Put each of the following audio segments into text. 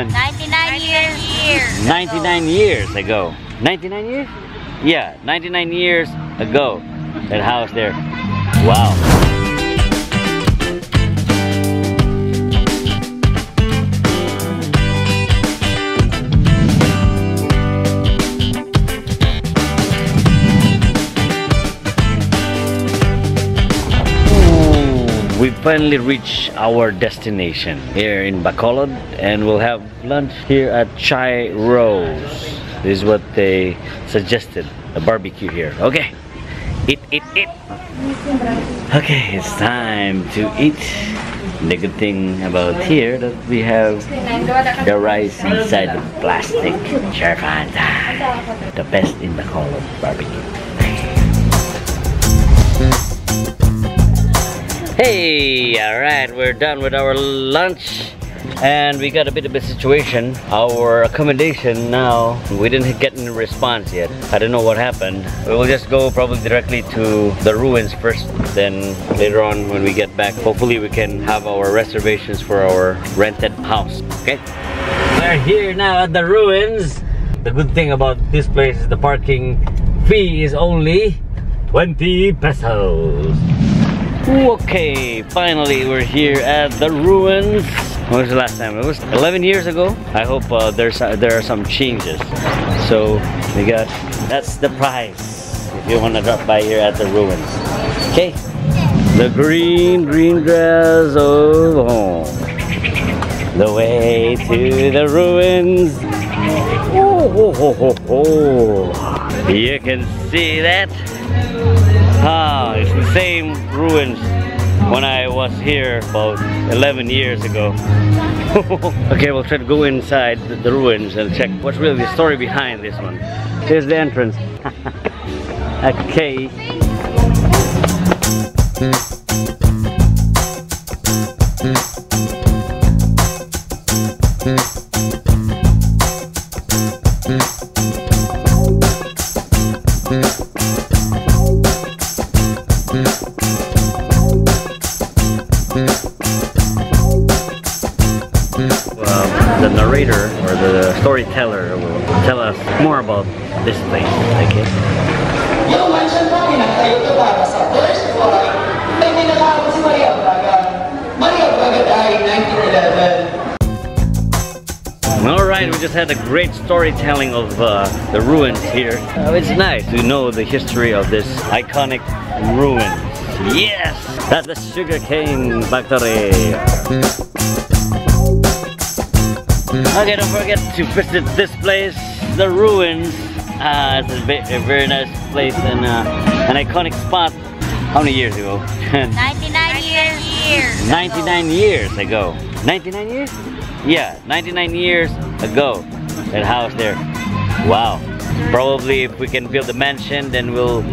99 years. 99 years ago. 99 years? Yeah, 99 years ago. That house there. Wow. We finally reached our destination here in Bacolod, and we'll have lunch here at Chai Rose. This is what they suggested, a barbecue here. Okay, eat. Okay, it's time to eat. The good thing about here that we have the rice inside the plastic. The best in Bacolod barbecue. Hey, alright, we're done with our lunch and we got a bit of a situation. Our accommodation now, we didn't get any response yet. I don't know what happened. We will just go probably directly to the ruins first, then later on when we get back, hopefully we can have our reservations for our rented house. Okay, we're here now at the ruins. The good thing about this place is the parking fee is only 20 pesos. Okay, finally we're here at the ruins. When was the last time? It was 11 years ago. I hope there are some changes. So we got, that's the price if you want to drop by here at the ruins. Okay, the green grass of home, the way to the ruins. Oh. You can see that. Ah, it's the same ruins when I was here about 11 years ago. Okay, we'll try to go inside the ruins and check what's really the story behind this one. Here's the entrance. Okay. The narrator or the storyteller will tell us more about this place. Okay. Yung mansion po pinagtayo ito para sa first floor ay ninakawan si Maria Braga. Maria Braga died 1911. Alright, we just had a great storytelling of the ruins here. It's nice to know the history of this iconic ruins. Yes! That's the sugarcane factory. Okay, don't forget to visit this place, the ruins. It's a very nice place and an iconic spot. How many years ago? 99 years. 99 years ago. 99 years? Yeah, 99 years ago. That house there. Wow. Probably if we can build a mansion, then we'll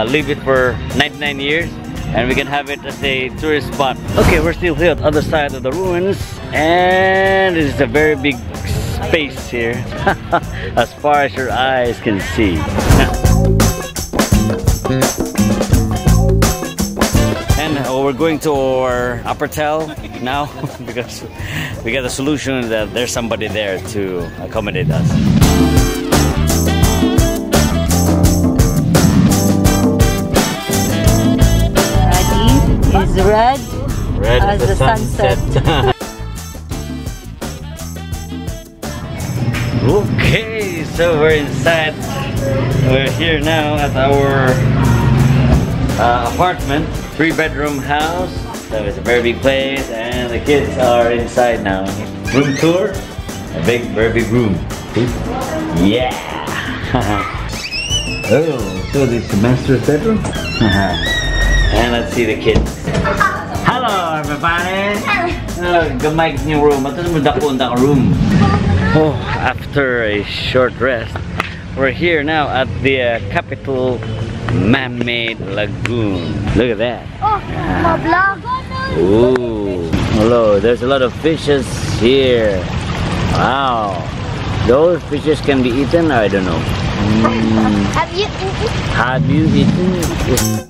leave it for 99 years. And we can have it as a tourist spot. Okay, we're still here at the other side of the ruins, and it's a very big space here, as far as your eyes can see. And we're going to our upper tell now because we got a solution that there's somebody there to accommodate us. Is red as the sunset. Okay, so we're inside. We're here now at our apartment, 3-bedroom house. So it's a very big place, and the kids are inside now. Room tour, a very big room. See? Yeah. Oh, so this is the master's bedroom. And let's see the kids. Hello, everybody. Gamay yung room. Ito naman dako room. Oh, after a short rest, we're here now at the Capital Man-Made Lagoon. Look at that. Oh, my vlog. Ooh, hello. There's a lot of fishes here. Wow. Those fishes can be eaten? I don't know. Have you eaten? Have you eaten?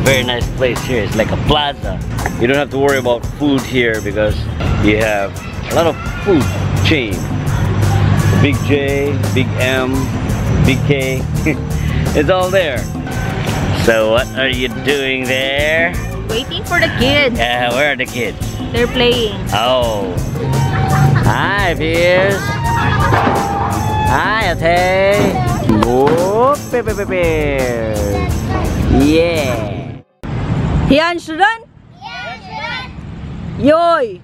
very nice place here. It's like a plaza. You don't have to worry about food here because you have a lot of food chain. Big J, Big M, Big K. It's all there. So what are you doing there? Waiting for the kids. Yeah, where are the kids? They're playing. Oh. Hi, Piers. Hi, Ate. Whoop, Piers. Yeah. Yan, Sudan? Yoy!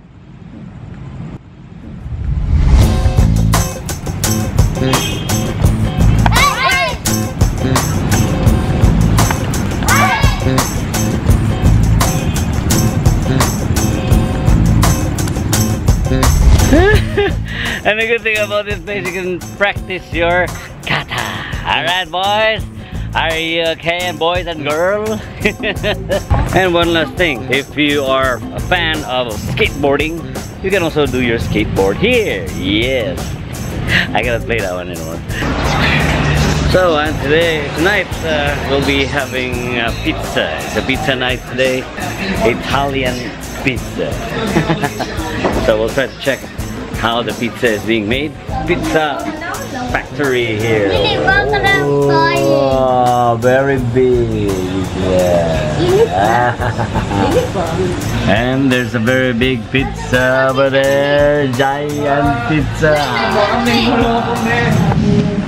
And the good thing about this place, you can practice your kata. Alright, boys? Are you okay, boys and girls? And one last thing, if you are a fan of skateboarding, you can also do your skateboard here. Yes. I cannot play that one anymore. So, tonight we'll be having pizza. It's a pizza night today. Italian pizza. So we'll try to check how the pizza is being made. Pizza factory here. Oh, very big. Yeah. And there's a very big pizza over there. Giant pizza.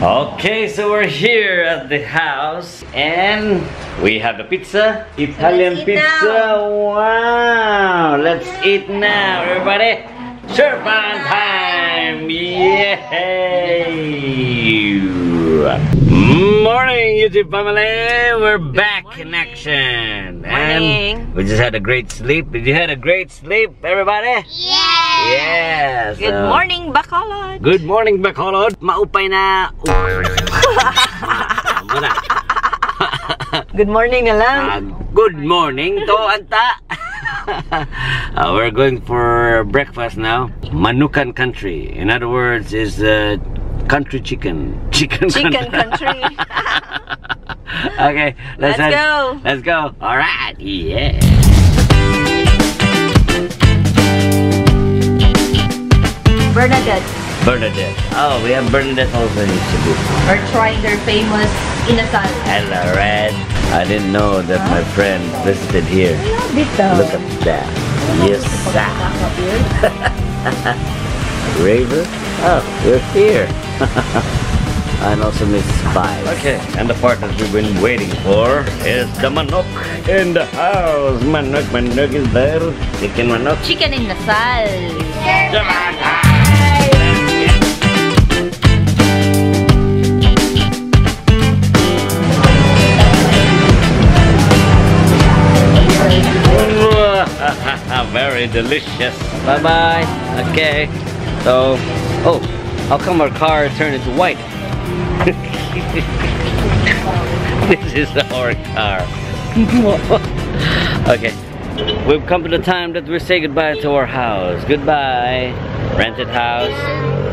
Okay, so we're here at the house and we have the pizza. Italian pizza. Wow. Let's eat now, everybody. Sure fun time! Yay! Morning, YouTube family! We're back in action! Morning! And we just had a great sleep. Did you have a great sleep, everybody? Yeah! Yes! Good morning, Bacolod! Good morning, Bacolod! Maupay na! Good morning na lang! Good morning to anta! We're going for breakfast now. Manukan country. In other words, is country chicken. Chicken country. Okay, let's go. Let's go. All right. Yeah. Bernadette. Oh, we have Bernadette also in Cebu. We're trying their famous inasal. Hello, Red. I didn't know that my friend visited here. Look at that. Yes, sir. Raver? Oh, you're here. And also Miss Spice. Okay, and the part that we've been waiting for is the manok in the house. Manok is there. Chicken manok. Chicken inasal. Very delicious. Bye-bye. Okay. So, oh, how come our car turned into white? This is our car. Okay. We've come to the time that we say goodbye to our house. Goodbye. Rented house.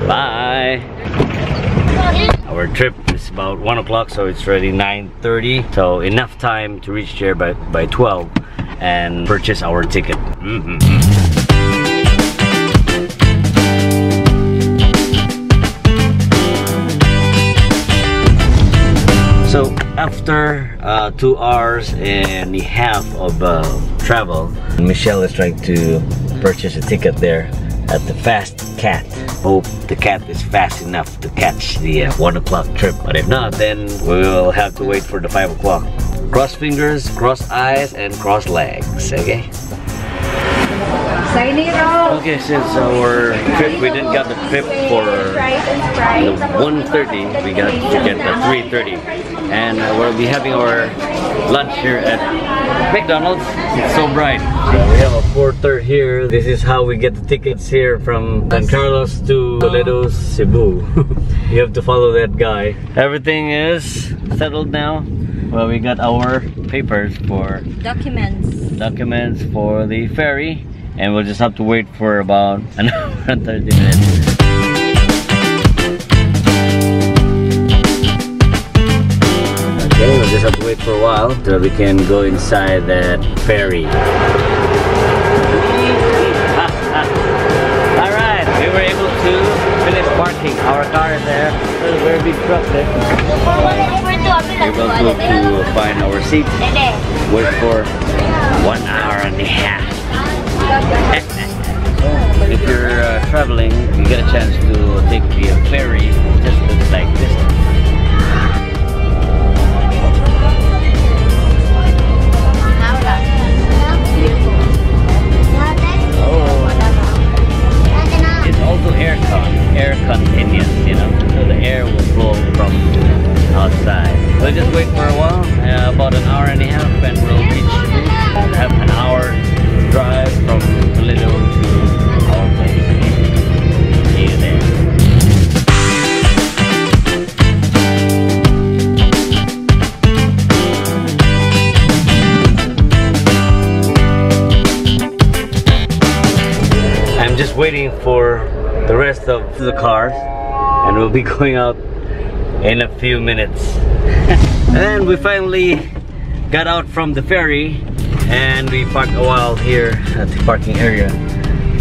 Bye. Our trip is about 1 o'clock, so it's already 9:30. So enough time to reach there by 12 and purchase our ticket. So after 2 hours and a half of travel, Michelle is trying to purchase a ticket there at the Fast Cat. Hope the cat is fast enough to catch the 1 o'clock trip. But if not, then we'll have to wait for the 5 o'clock. Cross fingers, cross eyes, and cross legs. Okay? Okay, since our trip, we didn't get the trip for the 1:30, we got to get the 3:30. And we'll be having our lunch here at McDonald's. It's so bright. We have a porter here. This is how we get the tickets here from San Carlos to Toledo, Cebu. You have to follow that guy. Everything is settled now. Well, we got our papers for documents for the ferry, and we'll just have to wait for about an hour and 30 minutes. Okay, we'll just have to wait for a while. while so we can go inside that ferry. Alright, we were able to finish parking our car there. There's a very big truck there. We're able to find our seat. Wait for 1 hour and a half. If you're traveling, you get a chance to take the ferry just like this. It's also air continuous, you know, so the air will flow from outside. We'll just wait for a while, about an hour and a half, and we'll reach. We'll have an hour drive from Bustillo to our place. See you there. I'm just waiting for the rest of the cars, and we'll be going out in a few minutes. And we finally got out from the ferry, and we parked a while here at the parking area,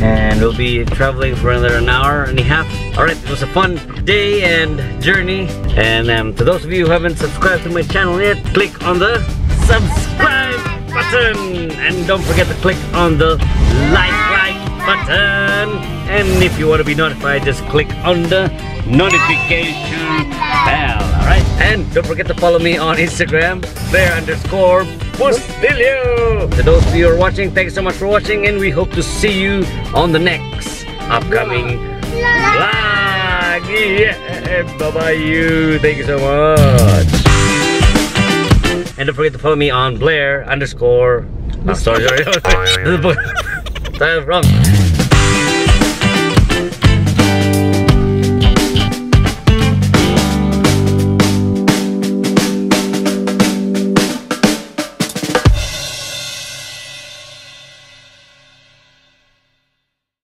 and we'll be traveling for another an hour and a half. Alright, it was a fun day and journey, and to those of you who haven't subscribed to my channel yet, click on the subscribe button, and don't forget to click on the like button, and if you want to be notified, just click on the notification bell. Alright, and don't forget to follow me on Instagram, Blaire_Bustillo. To those of you who are watching, thanks so much for watching, and we hope to see you on the next upcoming vlog. Yeah, bye bye you. Thank you so much. And don't forget to follow me on Blaire_. Sorry. Wrong.